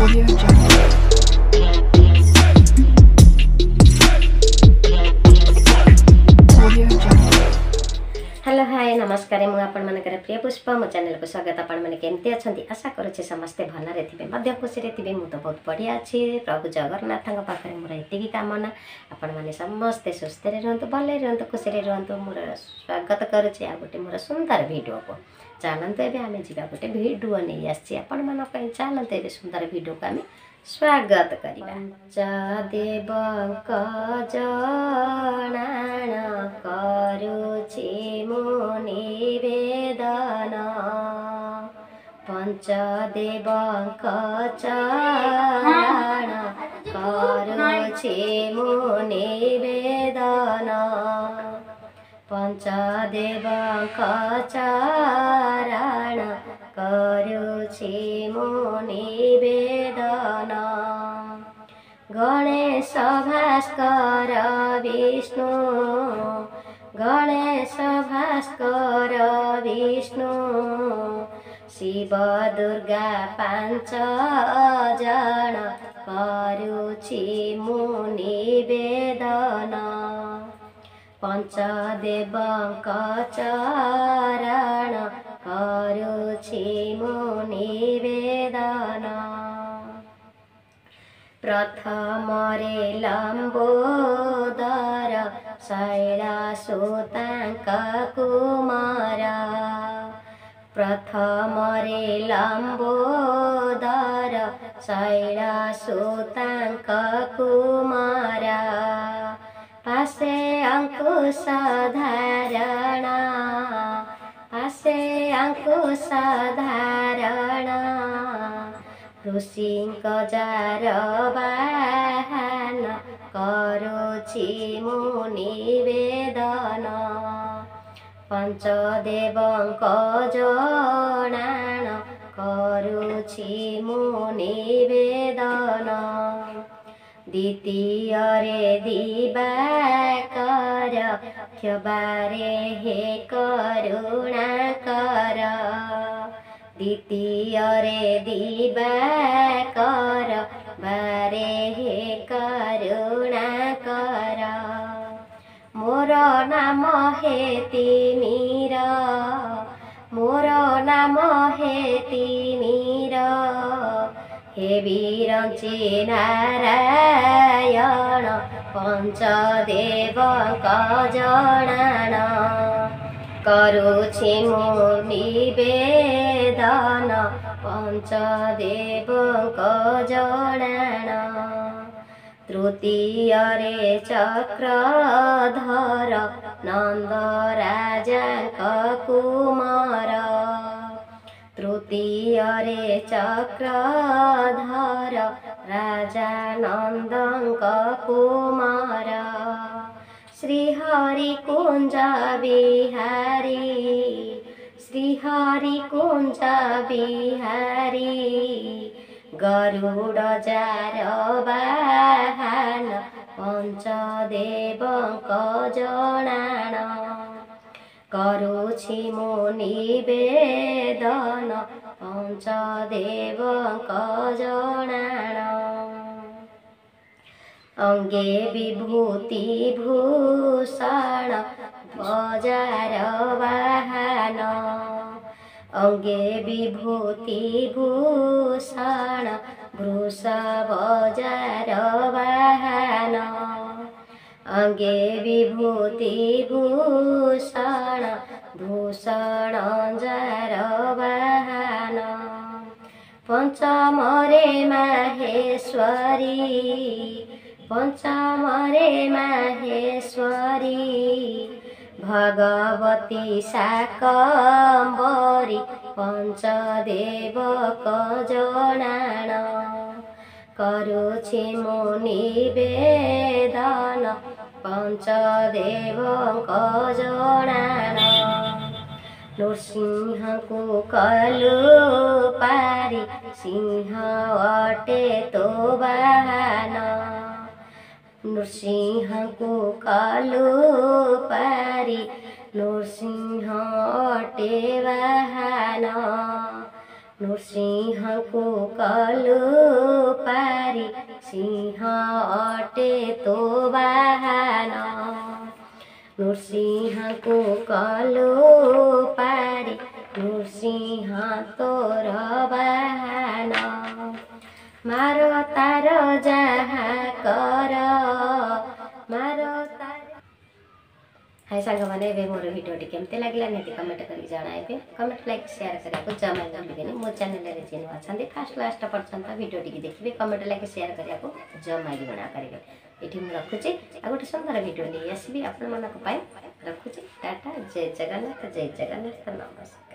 Audio Jungle. Audio Jungle. Hello hi नमस्कार मु आपण मानकर प्रिय पुष्प मो चैनल को स्वागत। आपण माने केमती अछंती आशा करूचे समस्ते भलरे थिबे मध्य खुशी रे थिबे। मु तो बहुत बढ़िया अछि। प्रभु जगन्नाथ पाखरे मोर एतिकी कामना आपण माने समस्ते सुस्थ रे रहंतु भले रहंतु खुशी रे रहंतु। मोर स्वागत करूचे आ गोटे मोर सुंदर वीडियो को। चलंतु एबे आमे जिबा गोटे वीडियो नै आछि आपण माने पई। चलंतु एबे सुंदर वीडियो को आमे स्वागत करिबा। पंचदेवक जनाण करुछि मु निवेदन। पंचदेवक चरण करुछि मु निवेदन। पंचदेवक चरण करुछि मु निवेदन। गणेश भास्कर विष्णु गणेश भास्कर विष्णु शिव दुर्गा पांच जन करुछि मु निवेदन। पंचदेवक चरण करुछि मु निवेदन। प्रथम रे लंबोदर शैलसुतांक कुमार। प्रथम रे लंबोदर शैलसुतांक कुमार। पासे अंकुश धारण पासे अंकुश धारण ऋषिंक जार बाहन करुछि मु निवेदन। पंचदेवक जनाण करुछि मु निवेदन। द्वितीय रे दिवाकर क्षबारे हे करुणाकर। द्वितीय रे दिवाकर बारे हे करुणाकर। मोर नाम हे तिमिर मोर नाम हे तिमिर। हे विरंची नारायण पंचदेवक जनाण करुछि मु निवेदन। पंचदेवक जनाण। तृतीय रे चक्रधर नंदराजाक कुमार। तृतीय रे चक्रधर राजा नंदक कुमार। श्रीहरि कुंज बिहारी श्रीहरि कुंज बिहारी। गरुड़ जार बाहन पंचदेवक जनाण करुछि मु निवेदन। पंचदेवक जनाण। अंगे विभूति भूषण बजार बाहन। अंगे विभूति भूषण वृष बजार बाहन। अंगे विभूति भूषण भूषण जार बाहन। पंचम रे माहेश्वरी पंचम रे माहेश्वरी। भगवती शाकंभरी पंचदेवक जनाण करुछि मु निवेदन। पंचदेवक जनाण। नृसिंह को कलु पारी सिंह अटे तो बाहन। नृसिंह को कलु पारी नृसिंह अटे बाहन। नृसिंह को कलु नृसिंह अटे तो बाहन नृसिंह को कलो पारी नृसिंह तोर बाहन मारो तार जहाँ कर मारो तार। हाय सांग मैंने मोर भिडियोटी केमती लगे निहती कमेंट करके जनइबे कमेंट लाइक शेयर करने को जमा भूलेनि मो चैनल रे जेन अच्छा फास्ट लास्ट पर्यंत भिडियोटी देखिए कमेंट लाइक शेयर करने को जमा बना करेंगे ये मुझे रखुच्छी आ गोटे सुंदर भिडियो नहीं आसबि आपण मानक रखुच्छी टाटा जय जगन्नाथ नमस्कार।